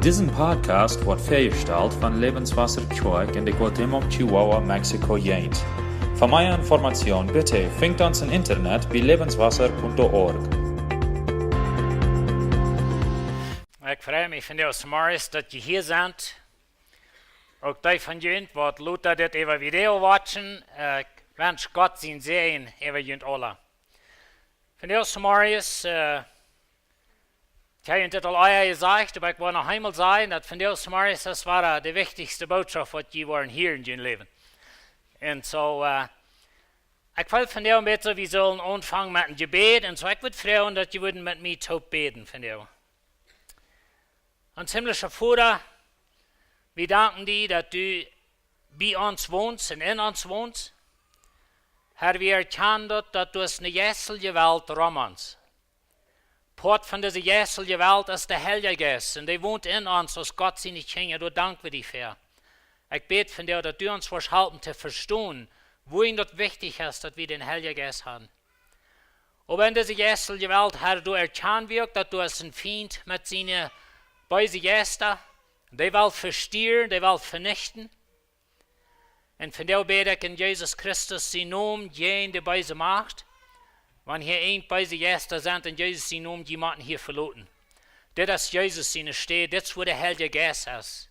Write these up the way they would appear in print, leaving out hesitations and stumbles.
Diesen Podcast wordt vergesteld van Lebenswasser Choik in de Guatemala, Chihuahua, Mexico, Jent. Voor meer informatie bitte vindt ons in internet bij levenswasser.org. Ik freue mich von dir aus Morris, dass ihr hier seid. Auch die von euch, die Luther das über Video watchen, ich wünsche Gott sein Segen über euch alle. Von dir aus Morris, ich habe Ihnen das alle gesagt, aber ich will noch einmal sagen, dass von dir aus Morris, das war die wichtigste Botschaft, was ihr wollen hier in ihrem Leben. Und so, ich will von dir bitte, wir sollen anfangen mit dem Gebet, und so ich würde freuen, dass ihr würden mit mir top beten von dir. Und himmlischer Vater, wir danken dir, dass du bei uns wohnst und in uns wohnst. Herr, wir erkennen, dass du es eine jässliche Welt rum uns. Port von dieser jässlichen Welt ist der Heilige Geist, und der wohnt in uns, als Gott seine Kinder. Du danken wir dir für. Ich bete von dir, dass du uns helfen zu verstehen, wohin das wichtig ist, dass wir den Heiligen Geist haben. Aber in dieser jässlichen Welt, Herr, du erkennen wir, dass du es ein Feind mit seinen bösen Gästen, die will verstieren, die will vernichten. Und von dir bete ich in Jesus Christus, sie Namen, jene die böse Macht. Wenn hier ein böse Gäste sind, in Jesus sie Namen, jemanden hier verloren. Das ist Jesus seine steht, das ist wo der Heilige Geist ist.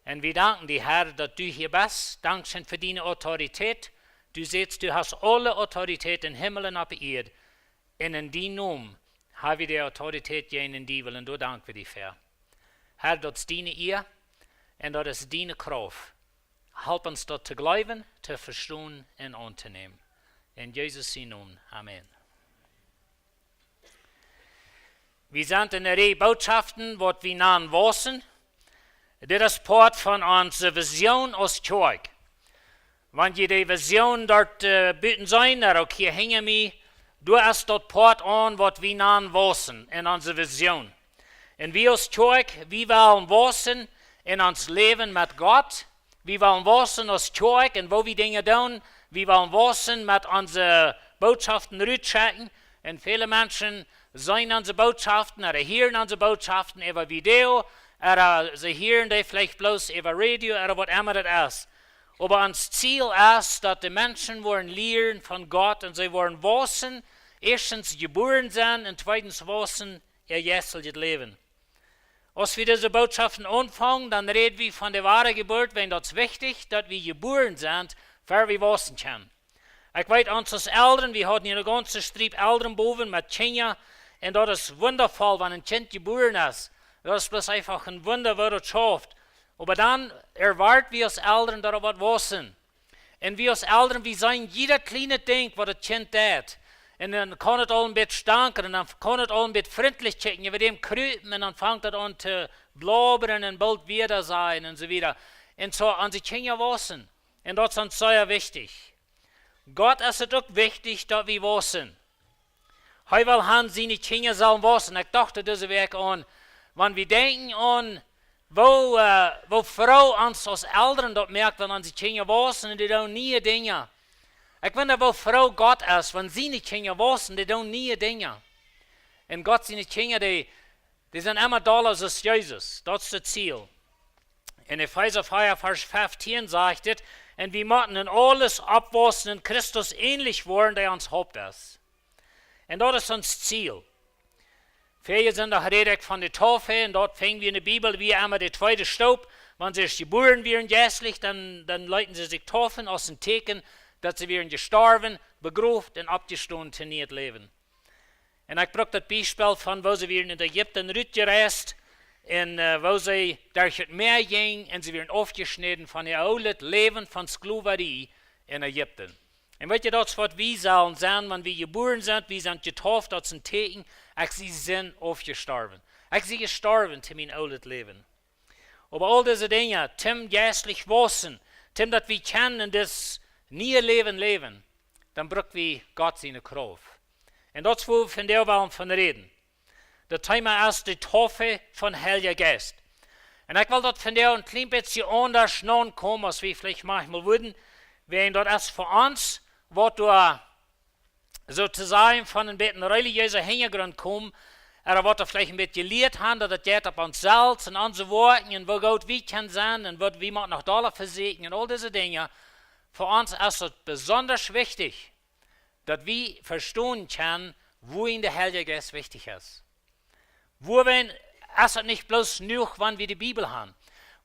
Und wir danken dir, Herr, dass du hier bist. Dankeschön für deine Autorität. Du siehst, du hast alle Autorität im Himmel und auf der Erde. Und in deinem Namen haben wir die Autorität jenen in dir, und du danken wir dir für. Herr, das ist deine Ehe und das ist deine Kraft. Help uns dort zu glauben, zu verstehen und anzunehmen. In Jesus' Namen. Amen. Wir sind in der Reihe Botschaften, was wir nennen wissen. Das ist Part von unserer Vision aus Kirche. Wenn ihr die Vision dort bieten sein, auch hier hängen wir, du hast dort Part an, was wir nennen wissen in unserer Vision. Und wir als Kirche, wir wollen wissen in uns Leben mit Gott. Wir wollen wissen als Kirche und wo wir Dinge tun. Wir wollen wissen mit unseren Botschaften rückchecken. Und viele Menschen sehen unsere Botschaften oder hören unsere Botschaften über Video. Oder sie hören die vielleicht bloß über Radio oder was immer das ist. Aber unser Ziel ist, dass die Menschen wollen lernen von Gott und sie wollen wissen, erstens geboren sein und zweitens wissen, ihr jässliches Leben. Als wir diese Botschaften anfangen, dann reden wir von der wahren Geburt, wenn das wichtig, dass wir geboren sind, für wir wissen können. Ich weiß, uns als Eltern, wir hatten hier eine ganze Streep Eltern boven mit Kindern, und das ist wundervoll, wenn ein Kind geboren ist. Das ist bloß einfach ein Wunder, was das schafft. Aber dann erwarten wir als Eltern, dass wir was wissen. Und wir als Eltern, wir sagen, jeder kleine Ding, was das Kind tut. Und dann kann es auch ein bisschen stanken, und dann kann es auch ein bisschen freundlich checken, über dem krüten, und dann fängt es an zu blabbern und bald wieder sein und so weiter. Und so an die Kinder wissen. Und das ist uns sehr wichtig. Gott ist es auch wichtig, dass wir wissen. Heute will han seine Kinder sollen wissen. Ich dachte diese Woche an, wenn wir denken an, wo Frau uns als Eltern dort merkt, wenn unsere Kinder wissen, und die tun nie Dinge. Ich finde, wo Frau Gott ist, wenn seine Kinder wissen, die tun nie Dinge. Und Gott, seine Kinder, die sind immer da als Jesus. Das ist das Ziel. In Epheser 4, Vers 15 sagt es, und wir müssen in alles abwachsen in Christus ähnlich werden, der uns Haupt ist. Und das ist unser Ziel. Viele sind auch redet von der Taufe, und dort fängt wir in der Bibel wie einmal der zweite Staub. Wenn sie geboren werden jässlich, dann leiten sie sich taufen aus dem Teken, dass sie werden gestorben, begruft und abgestoßen zu nicht leben. Und ich brauche das Beispiel von, wo sie werden in Ägypten rübergereist, und wo sie durch das Meer gingen, und sie werden aufgeschnitten von ihr alten Leben von Sklaverei in Ägypten. Und weißt ihr, das was wir sollen sein, wenn wir geboren sind, wir sind getauft, das sind Teken, sie sind aufgestorben. Sie sind gestorben zu meinem alten Leben. Aber all diese Dinge, zum geistlich wissen, zum, dass wir kennen in das nie leben, dann brauchen wir Gott seine Kraft. Und das, wo wir von der wollen von reden. Das Thema ist die Taufe von Heiliger Geist. Und ich will dort von der ein klein bisschen anders kommen, als wir vielleicht manchmal würden, wenn das ist für uns, was du sozusagen von einem bisschen religiösen Hintergrund kommen, Oder wat er vielleicht ein bisschen geleerd haben, dat het geht op ons zelfs en onze woorden en wo Gott wie kan zijn en wat wie mag nog dollar verzekeren en all diese Dinge. Für uns ist es besonders wichtig, dass wir verstehen können, wohin der Heilige Geist wichtig ist. Wohin ist es nicht bloß nur, wenn wir die Bibel haben.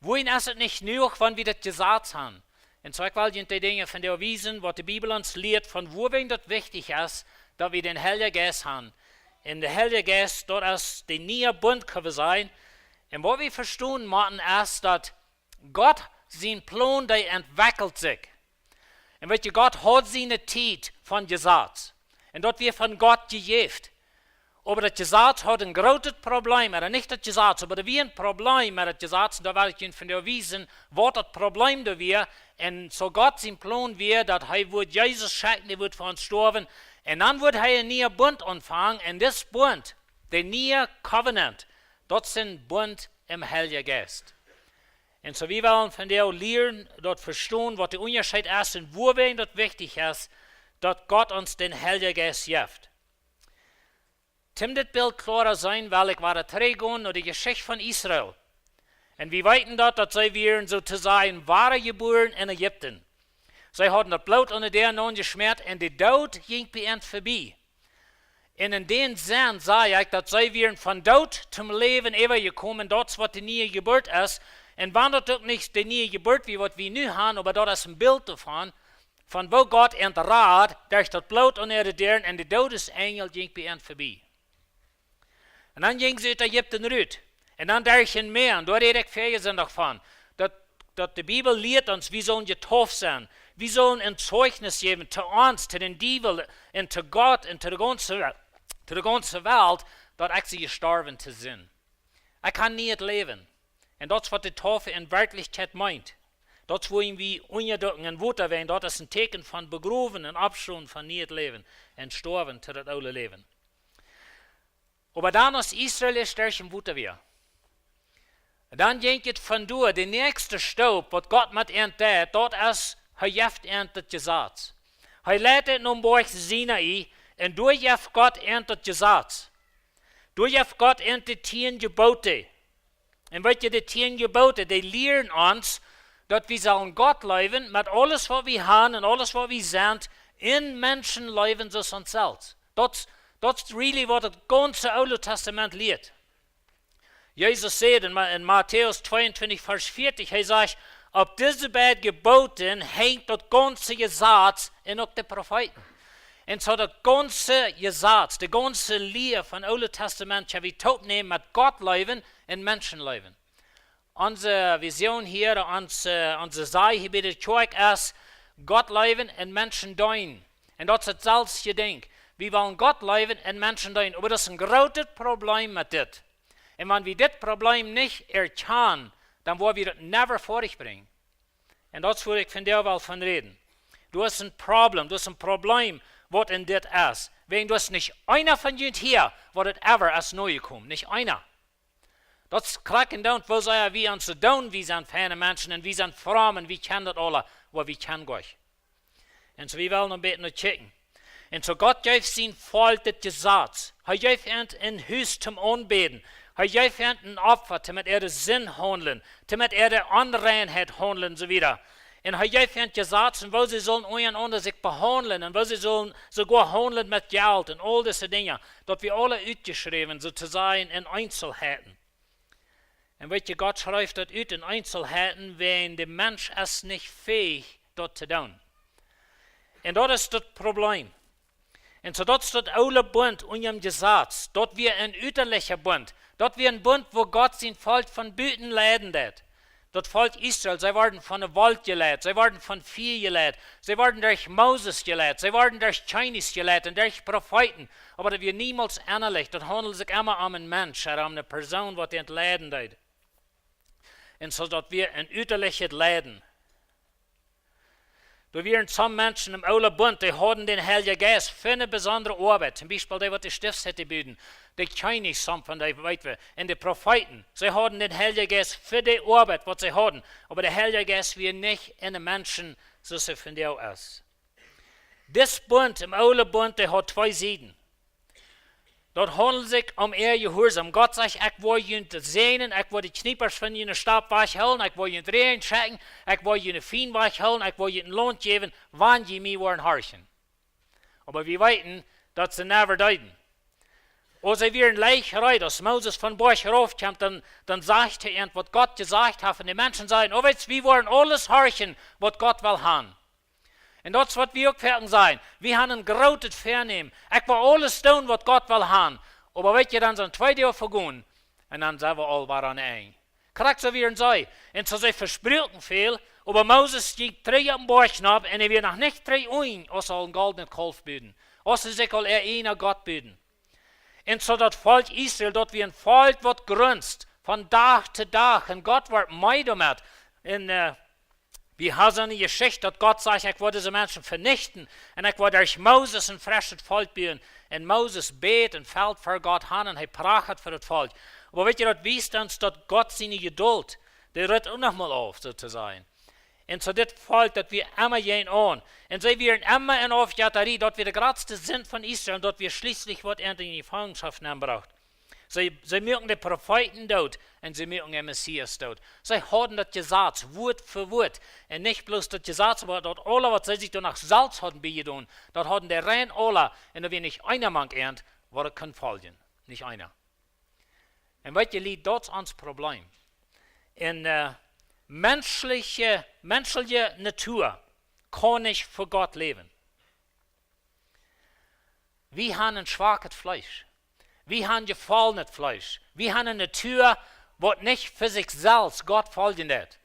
Wohin ist es nicht nur, wenn wir das Gesetz haben. Und so will ich die Dinge von der wiesen, was die Bibel uns lehrt, von wohin das wichtig ist, dass wir den Heiligen Geist haben. Und der Heilige Geist, dort ist der neue Bund können sein. Und was wir verstehen müssen, ist, dass Gott sein Plan, der entwickelt sich. Und weet je, Gott hat seine Zeit von Gesetz. Und dort wird von Gott gegeben. Aber das Gesetz hat ein großes Problem. Oder nicht das Gesetz, aber da wird ein Problem mit dem Gesetz. Und da werde ich Ihnen von der wiesen, was das Problem da wird. Und so Gott sein Plan wird, dass er wird Jesus schicken, er wird für uns sterben. Und dann wird er einen neuen Bund anfangen. Und das Bund, der neue Covenant, das ist ein Bund im Heiligen Geist. Und so wir wollen von der lernen, dort verstehen, was der Unterschied ist und wohin das wichtig ist, dass Gott uns den Heiligen Geist gibt. Tim das Bild klarer sein, weil ich war da trägen und die Geschichte von Israel. Und wir weiten dort, dass sie wären sozusagen wahre geboren in Ägypten. Sie hatten das Blut unter der non geschmiert und der Tod ging bei ihnen vorbei. Und in den Sinn sage ich, dass sie wären von Tod zum Leben übergekommen, dort was die neue Geburt ist. Und wenn das auch nicht die neue Geburt wie was wir nun haben, aber dort ist ein Bild davon, von wo Gott entrad, durch das Blut unter der Dern und der Todesengel ging bei ihnen vorbei. Und dann ging sie aus Ägypten raus. Und dann durch ein Meer, und dort rede ich Verse davon, dass die Bibel lehrt uns, wir sollen getauft sein. Wir sollen ein Zeugnis geben zu uns, zu den Teufel und zu Gott und zu der ganzen Welt, dass ich sie gestorben zu sind. Ich kann nicht leben. Und das, was die Taufe in Wirklichkeit meint. Das, wo wir unterdrücken und Wutter werden, das ist ein Zeichen von begroven und Abschon von nicht leben und sterben zu das alte Leben. Aber dann ist Israel sterch im Wutter wieder. Dann ging es von durch, der nächste Staub, was Gott mit ihnen tat, dort ist, er jeft ihnen das Gesetz. Er lädt es nun bei Sinai, und durch jeft Gott ihnen das Gesetz. Durch jeft Gott ihnen die 10 Gebote. Und weet je, die 10 Gebote, die lehren uns, dass wir sollen Gott leben, mit alles, was wir haben und alles, was wir sind, in Menschen leben, so uns selbst. Das ist really, was das ganze Alte Testament lehrt. Jesus sagt in Matthäus 22, Vers 40, er sagt, auf diese beiden Geboten hängt das ganze Gesetz und auch die Propheten. Und so das ganze Gesetz, die ganze Lehre von Alten Testament, kann wir aufnehmen mit Gott leben und Menschen leben. Unsere Vision hier, unsere Sache hier bei der Kirche ist, Gott leben und Menschen dienen. Und das ist das selbst Gedenk. Wir wollen Gott leben und Menschen dienen. Aber das ist ein großes Problem mit das. Und wenn wir das Problem nicht erkennen, dann wollen wir das never vorbringen. Und das würde ich von der Welt von reden. Du hast ein Problem, was in das ist. Wenn du hast nicht einer von uns hier, wo das ever als neu kommt. Nicht einer. Das klacken down, wo sei wir uns down, wir sind feine Menschen und wir sind fromm und wir kennen das alle, wo wir kennen Gott. Und so wir wollen ein bisschen checken. Und so Gott gibt sein Volk das Gesetz. Er gibt ihnen ein Haus zum Anbeten. Er gibt ihnen ein Opfer, damit den Sinn handeln, damit die Unreinheit handeln und so weiter. Und er gibt ihnen Gesetz, wo sie sollen untereinander sich behandeln und wo sie sollen sogar handeln mit Geld und all diese Dinge. Dort wir alle ausgeschrieben, sozusagen in Einzelheiten. Und weet je, Gott schreibt das aus in Einzelheiten, wenn der Mensch ist nicht fähig, das zu tun. Und das ist das Problem. Und so das ist das alte Bund und im Gesetz. Dort wir ein üterlicher Bund. Dort wir ein Bund, wo Gott sein Volk von Büten leiden hat. Das Volk Israel, sie wurden von der Wald geleitet, sie wurden von Vieh geleitet, sie wurden durch Moses geleitet, sie wurden durch Chinese geleitet und durch Propheten. Aber das wird niemals ähnlich. Das handelt sich immer um einen Mensch oder um eine Person, die den leiden hat. Und so dass wir ein üterliches Leiden. Da wären some Menschen im Alten Bund, die hatten den Heiligen Geist für eine besondere Arbeit. Zum Beispiel die, die Stiftshütte bilden, die Chinese some von der Weitwe, und die Propheten. Sie hatten den Heiligen Geist für die Arbeit, was sie hatten. Aber der Heilige Geist wird nicht in den Menschen, so sie von der ist. Das Bund, im Alten Bund, der hat 2 Seiten. dort handelt sich ihr Gehorsam. Gott sagt, ich will ihn sehnen, ich will die Kniepers von ihnen Stab wegholen, ich will ihn drehen checken, ich will ihnen Fien wegholen, ich will ihnen Lohn geben, wann sie mir wollen horchen. Aber wir weten, dass sie never deuten. Als sie wieder leicht rein, als Moses von Borch raufkommt, dann sagt er, was Gott gesagt hat, und die Menschen sagen, oh, wir wollen alles horchen, was Gott will haben. Und das wird wir auch fertig sein. Wir haben ein großes Vernehmen. Ich will alles tun, was Gott will haben. Aber wenn ihr dann so ein zweites Jahr vergehen, und dann sind wir alle an ein. Kriegt so wieder sei. Und so sie versprechen viel, aber Moses stieg 3 am Borch ab, und er wird noch nicht 3 ein, als er einen goldenen Kalf büden. Als er sich einer Gott büden. Und so das Volk Israel, dort wie ein Volk wird grünzt, von Tag zu Tag, und Gott wird mei damit. Und wir haben so eine Geschichte, dass Gott sagt, ich will diese Menschen vernichten, und ich will durch Moses ein frisches Volk bauen. Und Moses bet und fällt vor Gott an, und er prachtet für das Volk. Aber wisst ihr, das wisst uns, dass Gott seine Geduld, der rührt auch noch mal auf, sozusagen. Und so das Volk, das wir immer gehen an. Und sie werden immer in Aufjatterie, dort wir der größte sind von Israel, dort wir schließlich wird in die Gefangenschaft nehmen braucht. Sie mögen die Propheten dort und sie mögen den Messias dort. Sie haben das gesagt, Wort für Wort. Und nicht bloß das gesagt, aber dort alle, was sie sich nach Salz hatten begetan, dort hatten die rein alle, und da wir nicht einer Mann ernt, war es kein Folgen. Nicht einer. Und weißt ihr, liegt dort ans Problem. In menschliche Natur kann nicht für Gott leben. Wir haben ein schwaches Fleisch. Wir haben gefallenes Fleisch. Wir haben eine Natur, die nicht für sich selbst Gott folgen wird.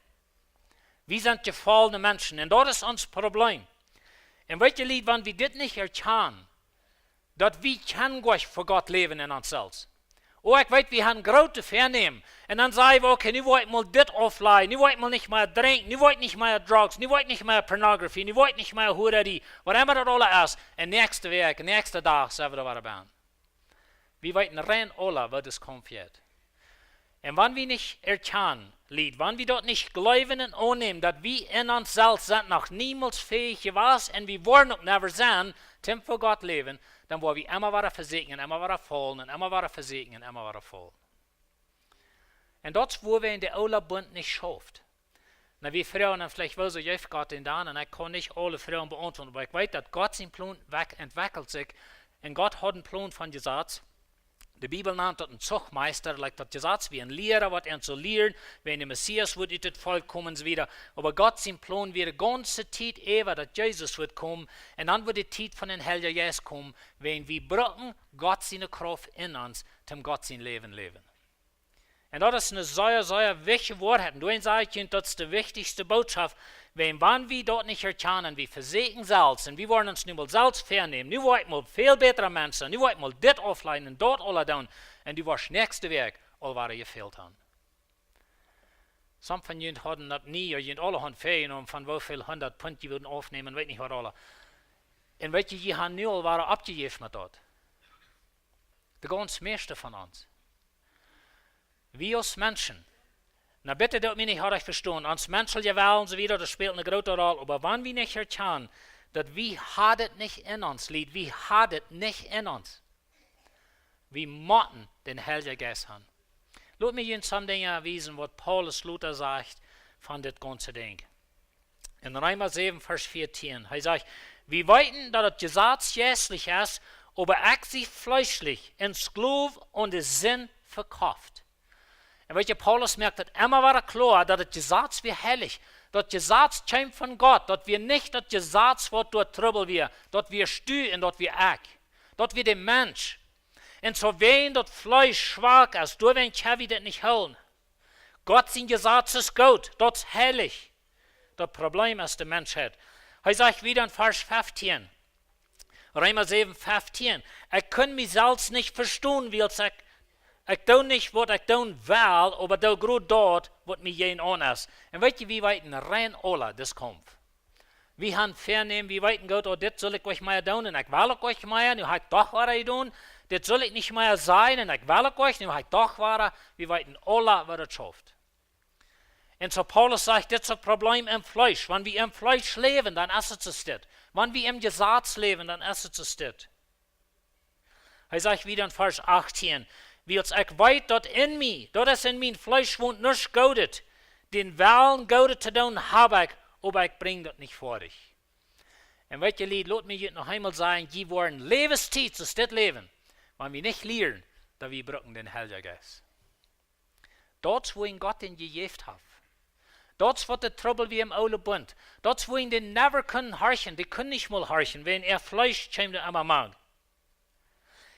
Wir sind gefallene Menschen und das ist unser Problem. Und weißt du, wenn wir das nicht erkennen, dass wir nicht für Gott leben in uns selbst. Oh, ich weiß, wir haben große Vernehmen. Und dann sagen wir, okay, ich will mal das aufleihen, ich will mal nicht mehr trinken, ich will nicht mehr Drugs, ich will nicht mehr Pornografie, ich will nicht mehr Hurerie, was immer das alles ist. Und nächste Woche, nächste Tag, sind wir da wieder. Wir wissen rein alle, was das kommt wird. Und wenn wir nicht erkennen, wenn wir dort nicht glauben und annehmen, dass wir in uns selbst sind noch niemals fähig gewesen und wir wollen noch never sein, zum für Gott leben, dann wollen wir immer wieder versegnen, immer wieder fallen und immer wieder versegnen, immer wieder fallen. Und das, wo wir in der Ola Bund nicht schafft. Na, wir Frauen, und vielleicht will so Jeff Gott in da, und ich kann nicht alle Frauen beantworten, aber ich weiß, dass Gott seinen Plan entwickelt sich, und Gott hat einen Plan von Gesetz. Die Bibel nennt das ein Zuchtmeister, like das Gesetz wie ein Lehrer, was er zu lehren, wenn der Messias wird in das Volk kommen wieder. Aber Gott sein Plan wird die ganze Zeit ewig, dass Jesus wird kommen, und dann wird die Zeit von den Heiligen Geist kommen, wenn wir brauchen Gott seine Kraft in uns, zum Gott sein Leben leben. Und das ist eine sehr, sehr wichtige Wahrheit. Und du sagst, das ist die wichtigste Botschaft. Wenn wir dort nicht erkennen, wir versägen selbst, und wir wollen uns nicht mal selbst vernehmen, wir wollen mal viel bessere Menschen, wir wollen mal das aufleiten und dort alle tun, und du wirst nächste Weg all was gefehlt haben. Some von ihnen hatten das nie, oder alle haben Ferien, und von wie viel 100 Pfund die würden aufnehmen, weiß nicht was alle. Und welche die haben nu all waren abgegeben mit dort. Die ganz meiste von uns. Wir als Menschen, na bitte, dass wir nicht richtig verstehen, uns menschliche Welt und so wieder, das spielt eine große Rolle, aber wenn wir nicht erkennen, dass wir haben nicht in uns liegt, wir haben nicht in uns. Wir müssen den Heiligen Geist haben. Lass mich Ihnen some Dinge erweisen, was Paulus Luther sagt von das ganze Ding. In Römer 7, Vers 14, er sagt, wir wissen, dass das Gesetz jässlich ist, aber ich sie fleischlich in Sklav und den Sinn verkauft. Und weißt du, Paulus merkt, dass immer wieder klar, dass das Gesetz wird heilig. Das Gesetz kommt von Gott. Dass wir nicht das Gesetz, was dort Trouble wir, dass wir stehen und dass wir eck. Dass wir der Mensch. Und so wenn das Fleisch schwach ist, du kannst wir das nicht holen. Gott sein Gesetz ist gut, das ist heilig. Das Problem ist der Menschheit. Er sagt wieder in Vers 15, Römer 7, 15, ich kann mich selbst nicht verstehen, wie ich tue nicht, was ich tun will, aber ich tue dort, was mir jeden an ist. Und weißt du, wie weit rein alle das kommt? Wir haben vernehmen, wie weit Gott, oh, das soll ich euch mal tun, und ich will euch mal, und ich doch was ich tun, das soll ich nicht mehr sein, und ich will euch, und ich doch was, wie weit alle, was das schafft. Und so Paulus sagt, das ist ein Problem im Fleisch. Wenn wir im Fleisch leben, dann ist es das. Wenn wir im Gesetz leben, dann ist es das. sagt wieder in Vers 18, wils ich weet dat in mij, dat is in mijn Fleisch wohnt nichts Goudet, den Willen Goudet te doen heb ik, aber ich bring dat nicht vor dich. Und weet je lied, laat mich noch einmal sagen, die waren Lebenszeit aus dit Leben, wenn wir nicht lernen, dass wir brauchen den Heiligen Geist. Dort, wo ihn Gott in gegeben hat. Dort wird der Trouble wie im Oude Bund. Dort, wo ihn den never können horchen, die können nicht mal horchen, wenn Fleisch kommt er immer mag.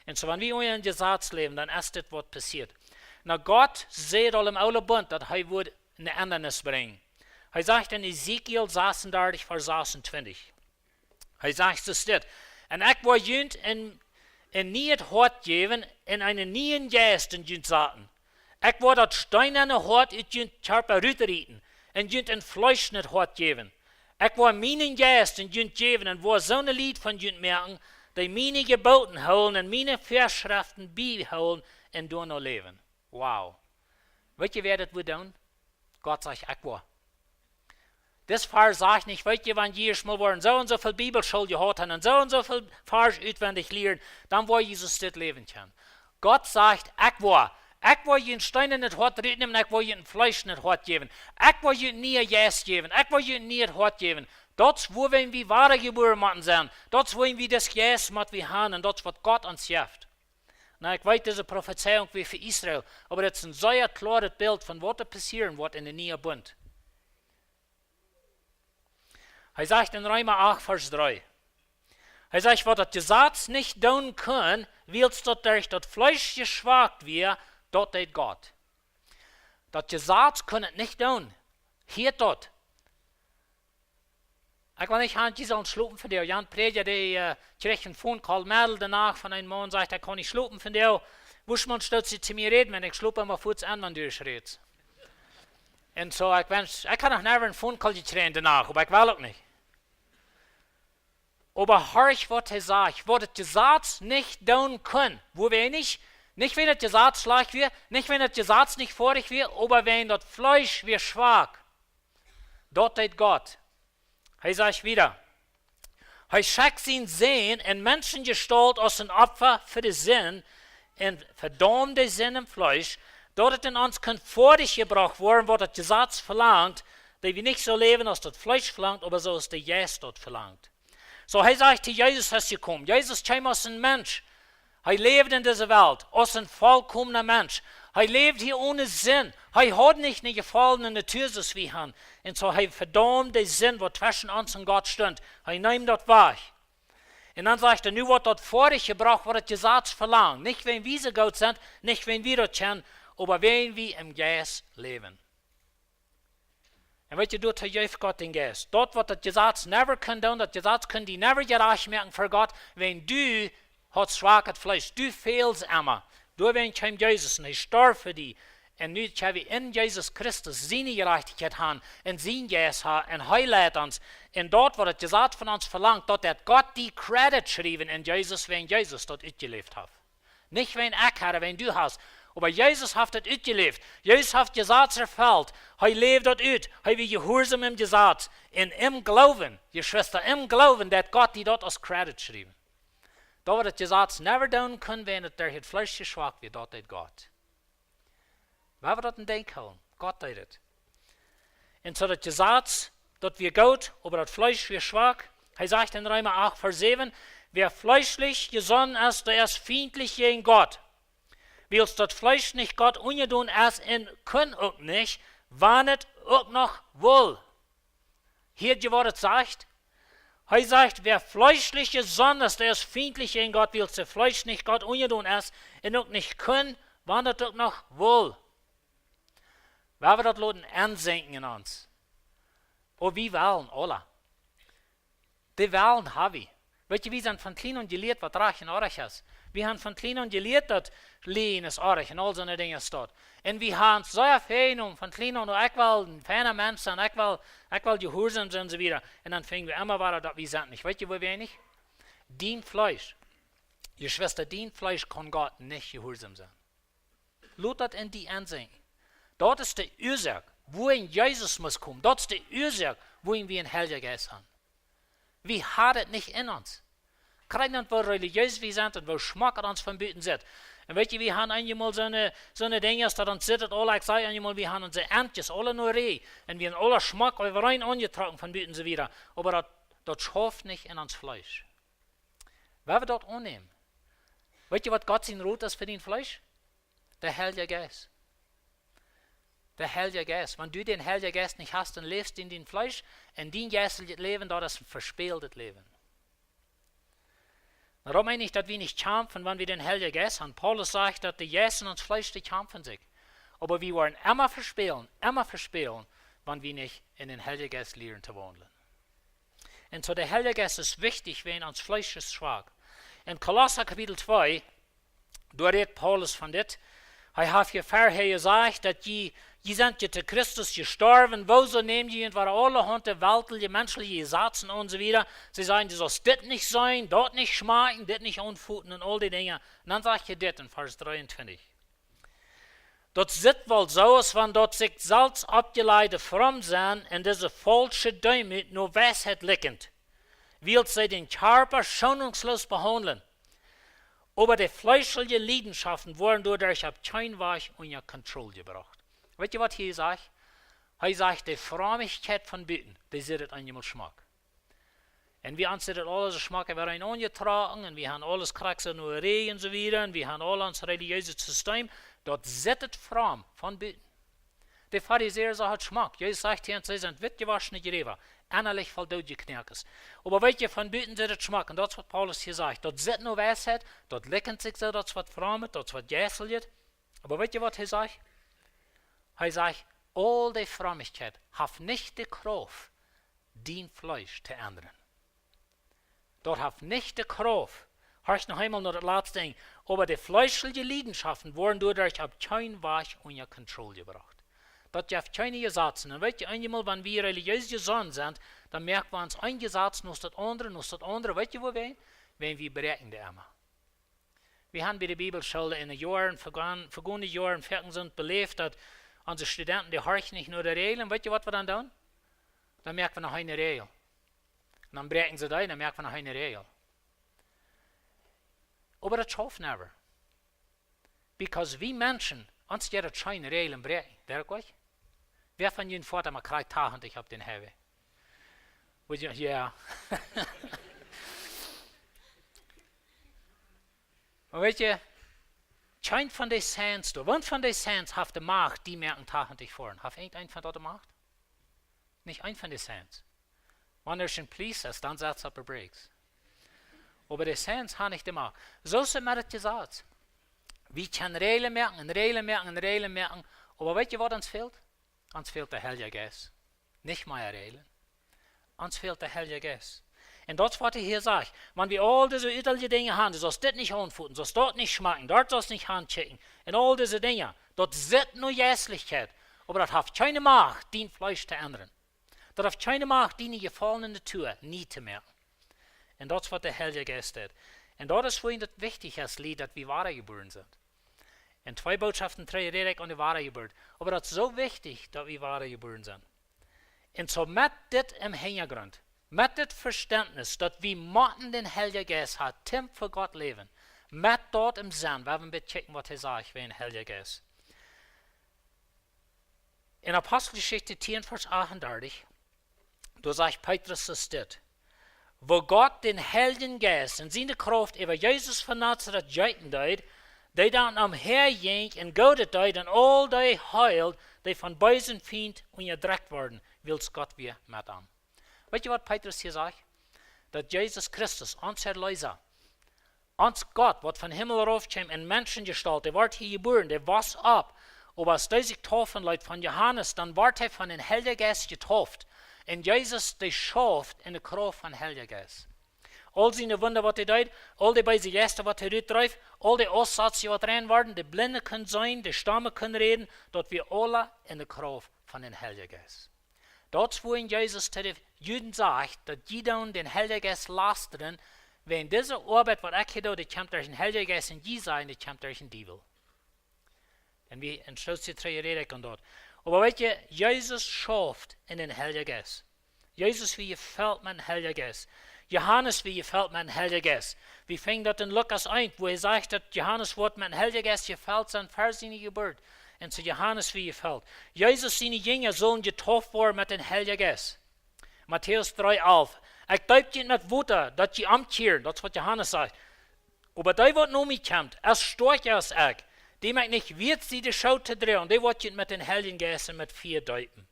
Und so, wenn wir in Gesetz leben, dann ist das, was passiert. Na, Gott sieht all im Oude Bund, dass er würde eine Ändernis bringen. Er sagt in Ezekiel 36, Vers 26. Er sagt es dit. Und ich will jünt in niet Hort geben, in einen neuen Geist in jünt Saten. Ich will das steinerne Hort in jünt Körper rüterieten, und jünt in Fleisch nicht Hort geben. Ich will meinen Geist in jünt geben, und wo so ein Lied von jünt merken, die meine Geboten holen und meine Verschriften beiholen und durch noch leben. Wow. Weet je wer das will tun? Gott sagt, ich will. Das Vers sagt nicht, weet je, wenn jedes Mal waren so und so viel Bibelschule gehört haben und so viel Vers auswendig lernen, dann will Jesus das leben können. Gott sagt, ich will. Ich will ihnen Steine nicht hart reden, ich will ihnen Fleisch nicht hart geben. Ich will ihnen nie ein Yes geben, ich will ihnen nie ein Hart geben. Dort, wo wir wahre Geburt machen sind, dort, wo wir das Yes mit wir haben, und dort, was Gott uns hilft. Na, ich weiß, diese Prophezeiung wie für Israel, aber das ist ein sehr klares Bild von was passieren wird in der neuen Bund. Er sagt in Römer 8, Vers 3. Er sagt, was das Gesetz nicht tun kann, willst du durch das Fleisch geschwagt wird, dort tät Gott. Das Gesetz kann es nicht tun. Hier dort. Ich will nicht haben, die sollen schlupen von dir. Jan Prediger, der kriegt einen Phone Call Mädel danach von einem Mann, sagt, er kann nicht schlupen von dir. Wuschmann stellt sich zu mir reden, wenn ich schlupe immer kurz an, wenn du redest. Und so, ich kann auch never einen Phone Call gekriegt danach, aber ich will auch nicht. Aber horch, was er sagt, was das Gesetz nicht tun kann, wo wir nicht wenn das Gesetz schlecht wird, nicht wenn das Gesetz nicht vorig wird, aber wenn das Fleisch wird schwach, dort tät Gott. Er sagt wieder, er schickt sein Sehen in Menschengestalt aus dem Opfer für den Sinn, und verdammt den Sinn im Fleisch, dort in uns kann vor dich gebracht werden, was das Gesetz verlangt, dass wir nicht so leben, als das Fleisch verlangt, aber so als der Jesus dort verlangt. So, er sagt, Jesus ist gekommen. Jesus kam aus einem Mensch. Er lebt in dieser Welt, als ein vollkommener Mensch. Er lebt hier ohne Sinn. Er hat nicht eine gefallene Natur, so wie wir. Und so, er verdammt den Sinn, der zwischen uns und Gott stand. Er nimmt das weg. Und dann sagt er, nu wird dort vor dich gebracht, was das Gesetz verlangt. Nicht, wenn wir so gut sind, nicht, wenn wir das kennen, aber wenn wir im Geist leben. Und weet je, dort hilft Gott den Geist. Dort wird das Gesetz never können tun, das Gesetz können die never gerecht merken für Gott, wenn du hast schwaches Fleisch, du fehlst immer. Du wenn kam Jesus und er starb für dich. Und nu haben wir in Jesus Christus seine Gerechtigkeit haben, und sein Geist haben, und er lädt uns. Und dort, wo das Gesetz von uns verlangt, dort hat Gott die Credit geschrieben in Jesus, wenn Jesus dort ausgelebt hat. Nicht wenn ich hatte, wenn du hast. Aber Jesus hat das ausgelebt. Jesus hat das Gesetz erfüllt. Er lebt das aus. Er wird gehorsam im Gesetz. Und im Glauben, die Schwester, im Glauben, dass Gott die dort als Credit geschrieben. Da wird das Gesetz never tun können, wenn es durch das Fleisch geschwagt wird, dort hat Gott. Wer wird das in Denk holen? Gott tut es. Und so das Gesetz, dort wird gut, aber das Fleisch wird schwach. Er sagt in Römer 8, Vers 7, wer fleischlich gesonnen ist, der ist feindlich gegen Gott. Willst das Fleisch nicht Gott ungetun ist, und können auch nicht, wann es auch noch wohl. Hier die Worte sagt, er sagt, wer fleischlich gesonnen ist, der ist feindlich gegen Gott, willst das Fleisch nicht Gott ungetun ist, und auch nicht können, wann es auch noch wohl. Wer wird das lassen ansenken in uns? Und wir wollen alle. Die wollen haben wir. Weet je, wir sind von klein und gelehrt, was reich und arg ist. Wir haben von klein und gelehrt, dass Lehen ist arg und all so eine Dinge steht. Und wir haben sehr viel von klein und ich will ein feiner Mensch sein, ich will gehorsam sein und so weiter. Und dann fingen wir immer weiter, dass wir sind nicht. Weet je, wo wir nicht? Dein Fleisch. Die Schwester, dein Fleisch kann Gott nicht gehorsam sein. Lass das in die ansenken. Dort ist die Ursache, wohin Jesus muss kommen. Dort ist die Ursache, wohin wir einen Heiligen Geist haben. Wir haben es nicht in uns. Kriegen und wo religiös wir sind und wo Schmack an uns von Büten sitzt. Und weet je, wir haben einmal so eine Dinge, dass uns sitzt, alle, ich sage einmal, wir haben unsere Entjes, alle nur reh. Und wir haben alle Schmack, wir rein angetrocken von Büten so wieder. Aber das schafft nicht in uns Fleisch. Wer wir dort annehmen? Weet je, was Gott sein Rot ist für dein Fleisch? Der Heilige Geist. Der Heilige Geist. Wenn du den Heiligen Geist nicht hast, dann lebst du in dein Fleisch. Und dein geistliches Leben, das ist ein verspieltes Leben. Darum meine ich, dass wir nicht kämpfen, wenn wir den Heiligen Geist haben. Paulus sagt, dass die Geist und das Fleisch, die kämpfen sich. Aber wir wollen immer verspielen, wenn wir nicht in den Heiligen Geist lernen zu wandeln. Und so der Heilige Geist ist wichtig, wenn uns Fleisch ist schwach. In Kolosser Kapitel 2, da redet Paulus von das. Er hat hier vorher gesagt, dass je sind zu Christus gestorben, wo so nehmen die und waren alle Hunde, weltliche, menschliche Satzen und so weiter. Sie sagen, du sollst das nicht sein, dort nicht schmecken, das nicht anfuten und all die Dinge. Und dann sagt er das in Vers 23. Dort sieht wohl so aus, wenn dort sich Salz abgeleitet fromm sein und diese falsche Demut nur Weisheit liegend, will sie den Körper schonungslos behandeln. Aber die fleischlichen Leidenschaften wurden dadurch auf kein Weg unter Kontrolle gebracht. Weißt du, was hier sagt? Er sagt, die Frömmigkeit von Büten, die sieht einmal Schmack. Und wir haben das alles Schmack, wir haben angetragen, und wir haben alles Kraxe nur Reh und so weiter, und wir haben all unser religiöses System. Dort sitzt fromm von Büten. Die Pharisäer sagen Schmack. Jesus sagt hier, sie sind wittgewaschene Gräber. Innerlich voll Knirkes. Aber weißt du, von Büten sitzt Schmack. Und das ist, was Paulus hier sagt. Dort sitzt nur Weisheit, dort licken sich so, das was fromm, das was gäselt. Aber weißt du, was er sagt? Er sagt, all die Frömmigkeit hat nicht die Kraft, dein Fleisch zu ändern. Dort hat nicht die Kraft. Hörst noch einmal noch das letzte Ding. Aber die fleischlichen Leidenschaften wurden dadurch auf keinen Weg unter Kontrolle gebracht. Das darf keine Gesetze. Und weißt du, einmal, wenn wir religiös gesonnen sind, dann merken wir uns ein Gesetz, noch das andere. Weißt du, wo wir? Wenn wir bereiten die immer. Wir haben bei der Bibelschule in den Jahren, vergangenen Jahren, sind belebt, dass unsere Studenten, die horchen nicht nur die Regeln. Weißt du, was wir dann tun? Dann merken wir noch eine Regel. Und dann brechen sie da, dann merken wir noch eine Regel. Aber das schafft never. Because wir Menschen, uns jeder keine Regeln brechen. Werk euch? Wer von Ihnen fährt einmal kreis Tag und ich hab den Heavy? Ja. Und weißt du, kein von den Saints, wann von den Saints hat die Macht, die merken Tag und ich fahren? Hat irgendein von dort die Macht? Nicht ein von den Saints. Wenn schon Police ist, dann setzt er auf die Brakes. Aber die Saints haben nicht die Macht. So ist es mir das gesagt. Wir können Regeln merken. Aber weißt du, was uns fehlt? Uns fehlt der Heilige Geist. Nicht mehr Regeln. Uns fehlt der Heilige Geist. Und das, was ich hier sage, wenn wir all diese üblichen Dinge haben, du sollst das nicht anfutten, du sollst dort nicht schmecken, dort sollst du nicht handschicken, und all diese Dinge, dort sind nur Jässlichkeit, aber das hat keine Macht, dein Fleisch zu ändern. Das hat keine Macht, deine gefallene Natur nie zu merken. Und das ist, was der Heilige Geist tut. Und das ist für ihn das Wichtigste Lied, dass wir wahre geboren sind. In 2 Botschaften rede ich an die wahre Geburt. Aber das ist so wichtig, dass wir wahre geboren sind. Und so mit das im Hintergrund, mit das Verständnis, dass wir mochten den Heiligen Geist hat, Tim für Gott leben, mit dort im Sinn, werden wir checken, was er sagt, wie ein Heiliger Geist. In Apostelgeschichte 10, Vers 38, da sagt Petrus das steht, wo Gott den Heiligen Geist in seine Kraft über Jesus von Nazareth jeiten deed, die dann umherging und Gott deed und all die heilt, die von bösen Feind unterdrückt worden, willst Gott wir mit an. Weißt du, was Petrus hier sagt? Dass Jesus Christus, unser Erlöser, uns Gott, was von Himmel raufkam in Menschengestalt, der wird hier geboren, der was ab. Aber als der sich taufen lässt von Johannes, dann wird er von den Heiligen Geist getauft. Und Jesus, der schafft in der Kraft von Heiligen Geist. All seine Wunder, was er tut, all die beiden Gäste, was er durchtreibt, all die Aussätze, was rein werden, die Blinde können sein, die Stamme können reden, dort wir alle in der Kraft von den Heiligen Geist. Dort, wo in Jesus zu den Juden sagt, dass die dann den Heiligen Geist lastern, wenn diese Arbeit, was ich hier tue, die kommt durch den Heiligen Geist und die sein, die kommt durch den Teufel. Und wir entschließen die Rede an dort. Aber weißt du, Jesus schafft in den Heiligen Geist. Jesus wie gefällt mit dem Heiligen Geist. Johannes, wie gefällt mit dem Heiligen Geist. Wir finden das in Lukas 1, wo sagt, dass Johannes wird mit dem Heiligen Geist gefällt sein für seine Geburt. Und zu Johannes, wie gefällt. Jesus, seine Jünger sollen getauft werden mit dem Heiligen Geist. Matthäus 3,11. Ich glaube nicht mit Wutter, dass sie amtieren, das ist, was Johannes sagt. Aber die, was noch mitkommt, als stark als ich, die mag nicht wird sie die Schau zu drehen, die wird mit den Heiligen Geist mit 4 deuten.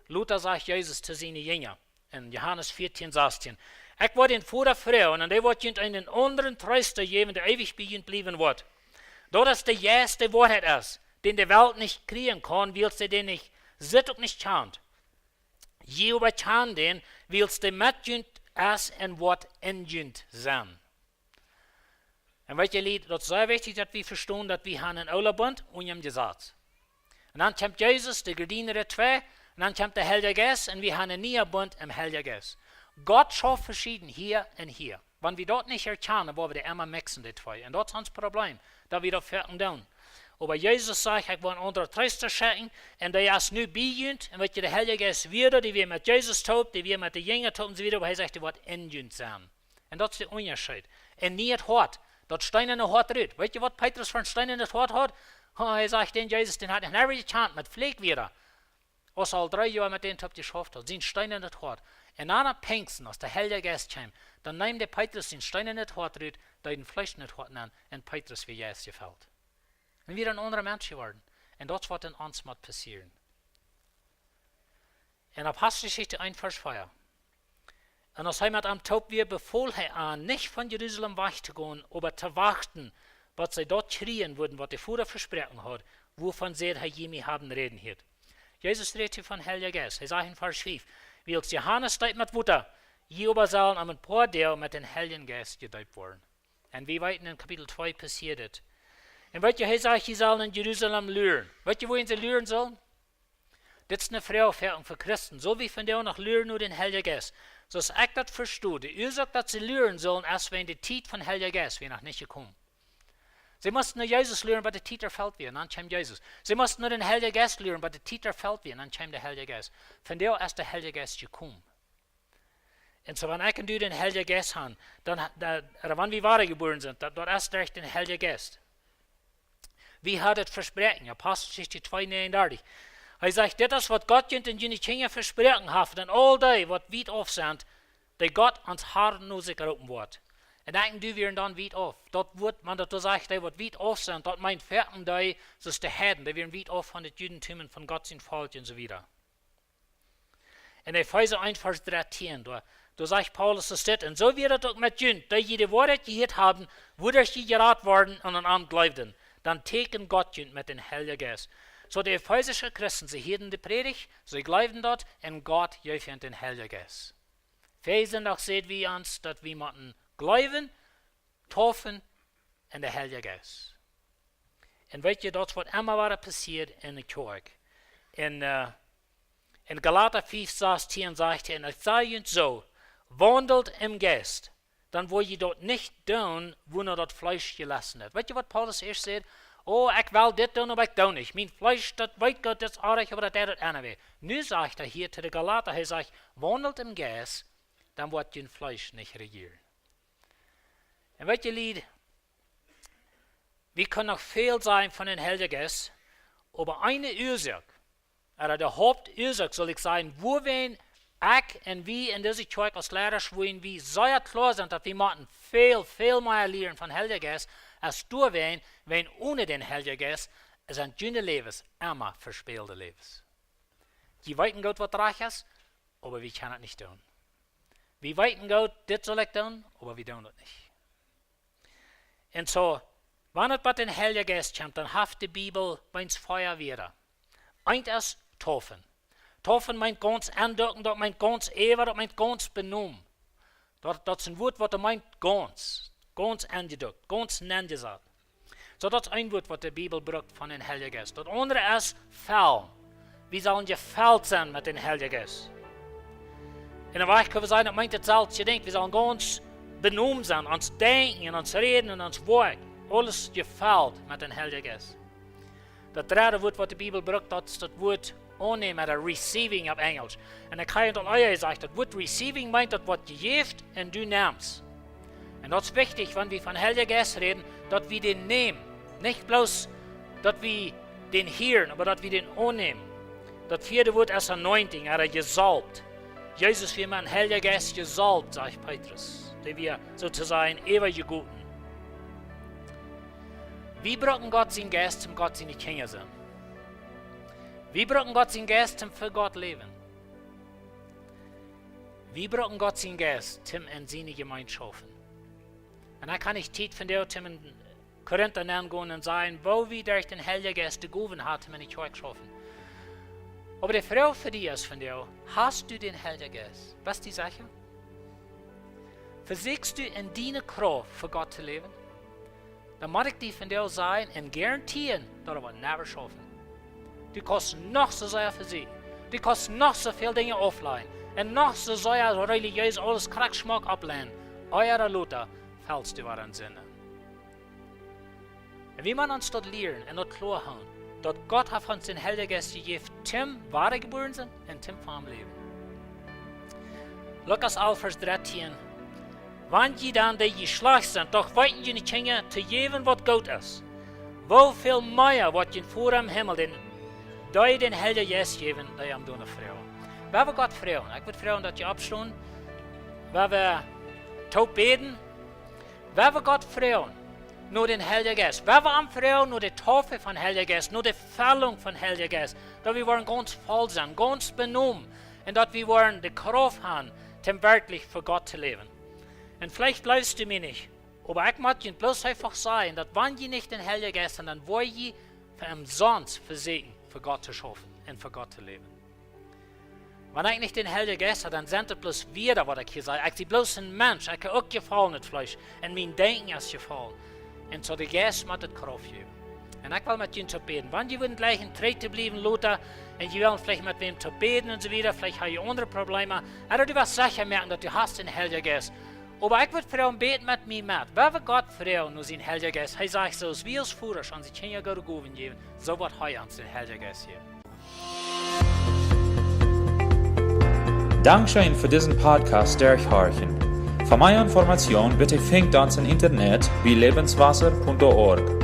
Luther sagt Jesus zu seinen Jüngern in Johannes 14,16. Ich werde den Vater fragen und der wird einen anderen Tröster geben, der ewig bei ihnen bleiben wird. Da das der erste Wahrheit ist, den die Welt nicht kriegen kann, weil sie den nicht sieht und nicht kennt. Jehovah kann den, weil sie mitjünd ist und wird injünd sein. Und welche Lied, das ist sehr wichtig, dass wir verstehen, dass wir haben einen Oulabund und im Gesetz. Und dann kommt Jesus, der Gedienere 2, und dann kommt der Heilige Geist und wir haben einen neuen Bund im Heiligen Geist. Gott schafft verschieden hier und hier. Wenn wir dort nicht erkennen, wollen wir immer mixen, die zwei. Und das ist unser Problem, da wir das fertig tun. Aber Jesus sagt, ich will einen anderen Tröster schicken, und der ist nu bejünd, und wird der Heilige Geist wieder, die wir mit Jesus taubt, die wir mit den Jüngern tauben, wieder, aber er sagt, die wird injünd sein. Und das ist der Unterschied. Und nicht hart. Das steinerne Hart rührt. Weißt du, was Petrus für ein steinernes Hart hat? Er sagt, den Jesus, den hat er nicht gekannt, mit Pfleg wieder. Als er 3 Jahre mit dem Top geschafft hat, sein steinernes Hart. Und nach Pfingsten, als der Heilige Geist kam, dann nimmt der Petrus den steinernes Hart rührt, der den Fleischnet Hart an, und Petrus wie Jesus gefällt. Und wieder ein anderer Mensch geworden. Und das wird in uns mal passieren. In Apostelgeschichte 1, Vers 4. Und als er mit am Taub wir befohl er an, nicht von Jerusalem wegzugehen, aber zu warten, was sie dort kriegen würden, was der Vater versprochen hat, wovon sie Herr Jemi haben reden hier. Jesus redet hier von Heiliger Geist. Er sagt in Vers 5, wie als Johannes steht mit Wutter, Jehovah sollen am ein paar der mit den Heiligen Geist gedeupt worden. Und wie weit in Kapitel 2 passiert es. Und weißt du, er sagt, sie sollen in Jerusalem lernen. Weißt du, wohin sie lernen sollen? Das ist eine Frauenfertigung für Christen. So wie von der noch lernen nur den Heiligen Geist. So dass ich das verstehe. Die Ursache, dass sie lernen sollen, erst wenn die Zeit von Heiliger Geist noch nicht gekommen. Sie mussten nur Jesus lernen, weil der Zeit erfällt wird, und dann kam Jesus. Sie mussten nur den Heiligen Geist lernen, weil der Zeit erfällt wird, und dann kam der Heilige Geist. Von der ist der Heilige Geist gekommen. Und so, wenn ich und du den Heiligen Geist haben, dann, oder wenn wir wahre geboren sind, dort ist durch den Heiligen Geist. Wie hat es versprochen? Apostelgeschichte 2,39. Er sagt, das ist, was Gott und seine Kinder versprochen haben, und all die, was weit auf sind, die Gott ans Hart nur sich gerufen wird. Und dann du wir dann weit auf. Dort wird man das sagt, die, was weit auf sind, dort meint Ferten, die, das ist der Heiden, die werden weit auf von den Judentum und von Gott sind Volk und so weiter. In Epheser 1, Vers 13, da sagt Paulus, das steht, und so wird es auch mit Jüden, die jede Worte gehört haben, wurde sie geraten worden und an Amt glaubten. Dann teken Gott mit den Heiligen Geist. So die ephesischen Christen, sie hielten die Predigt, sie glaubten dort, und Gott gab den Heiligen Geist. Wir sind auch seht wie uns, dass wir müssen glauben, taufen in den Heiligen Geist. Und weißt ihr, das wird immer weiter passiert in der Kirche. In Galater 5, 16 sagt er, und ich sage euch so, wandelt im Geist, dann wo ihr dort nicht tun, wo nur das Fleisch gelassen hat. Weißt ihr, was Paulus erst sagt? Oh, ich will das tun, aber ich tue nicht. Mein Fleisch, das weiß Gott, das ist arg, aber das ist andere. Nu sagt er hier zu den Galater, er sagt, wandelt im Geist, dann wird dein Fleisch nicht regieren. Und weißt ihr, Lied, wir können noch viel sein von den Heiligen Geist, aber eine Ursache, oder der Hauptursache, soll ich sagen, wo wir ich und wir in dieser Kirche als Lehrer schwören, wie sehr klar sind, dass wir müssen viel mehr lernen von Heiligen Geist, als du wenn ohne den Heiligen Geist sind deine Lebens immer verspielte Lebens. Die weiten Gott, was reich ist, aber wir können es nicht tun. Wir weiten Gott, das soll ich tun, aber wir tun das nicht. Und so, wenn es bei den Heiligen Geist kommt, dann hat die Bibel beins Feuer wieder. Eins ist Taufen. Taufen meint ganz andocken, das meint ganz ewig, das meint ganz benommen. Das ist ein Wort, was meint ganz angedockt, ganz angesagt. So, das ist ein Wort, was die Bibel braucht von den Heiligen Geist. Das andere ist Fall. Wir sollen gefällt sein mit den Heiligen Geist. In der Weich können wir sagen, das meint das selbst, ihr denkt, wir sollen ganz benommen sein, ans Denken, ans Reden und ans Wort. Alles gefällt mit den Heiligen Geist. Das dritte Wort, was die Bibel braucht, das ist das Wort annehmen oder receiving auf Englisch. Und dann kann ich dann euch sagen, das Wort receiving meint, das wird gegeben und du nimmst. Und das ist wichtig, wenn wir von Heiliger Geist reden, dass wir den nehmen. Nicht bloß, dass wir den hören, aber dass wir den annehmen. Das vierte Wort ist Anointing, oder gesalbt. Jesus, wir haben Heiliger Geist gesalbt, sagt Petrus, der wir sozusagen ewige Guten. Wir brauchen Gott seinen Geist, um Gott seine Kinder zu sein. Wir brauchen Gott seinen Geist, um für Gott leben. Wir brauchen Gott seinen Geist, um in seine Gemeinschaften. Und da kann ich Zeit von dir, um in Korinther gehen und sagen, wo wir durch den Heiligen Geist die Gaben hatten, in die Kirche schaffen. Aber die Frage für dich ist von dir, hast du den Heiligen Geist? Was ist die Sache? Versuchst du in deiner Kraft für Gott zu leben? Dann muss ich dir von dir sagen und garantieren, dass du es nicht schaffen. Du kannst noch so sehr versuchen. Du kannst noch so viele Dinge auflegen. Und noch so sehr religiös alles Krackschmack ablehnen. Euer Luther fällst du an Sinne. Und wie man uns dort lernen und dort klar haben, dass Gott hat uns den Heiligen Geist gegeben, zum wahre geboren sind und zum vom Leben. Lukas 11, Vers 13. Wenn je dann die geschlacht sind, doch weiten je nicht Kinder zu geben, was gut ist. Wo viel mehr wird je vor dem Himmel den Heiligen Geist geben, die am doen Frau. Wer wir Gott fragen? Ich würde fragen, dass je abstehen. Wer wir taub beten. Wer wir Gott fragen? Nur den Heiligen Geist. Wer wir am fragen, nur die Taufe von Heiligen Geist, nur die Füllung von Heiligen Geist. Dass wir wollen ganz voll sein, ganz benommen. Und dass wir wollen die Kraft haben, um wirklich für Gott zu leben. Und vielleicht glaubst du mir nicht. Aber ich möchte Ihnen bloß einfach sagen, dass wenn ihr nicht den Heiligen Geist habt, dann wollt ihr für umsonst versuchen, für Gott zu schaffen und für Gott zu leben. Wenn ich nicht den Heiligen Geist habe, dann sind das bloß wieder, was ich hier sage. Ich bin bloß ein Mensch. Ich kann auch gefallen, nicht Fleisch. Und mein Denken ist gefallen. Und so der Geist muss das Kraft geben. Und ich will mit Ihnen zu beten. Wenn Sie würden gleich in Treten bleiben, Luther, und Sie wollen vielleicht mit wem zu beten und so weiter, vielleicht haben Sie andere Probleme, aber du wirst sicher merken, dass du hast den Heiligen Geist. Aber ich würde fragen, beten mit mir mit. Wer wird Gott fragen, nur sein Heiliger Geist? Er sagt so, wie als Führer, an sich Kinder Gott geben, so wird er uns den Heiligen Geist geben. Dankeschön für diesen Podcast durchhorchen. Für mehr Informationen bitte findet uns im Internet wie lebenswasser.org.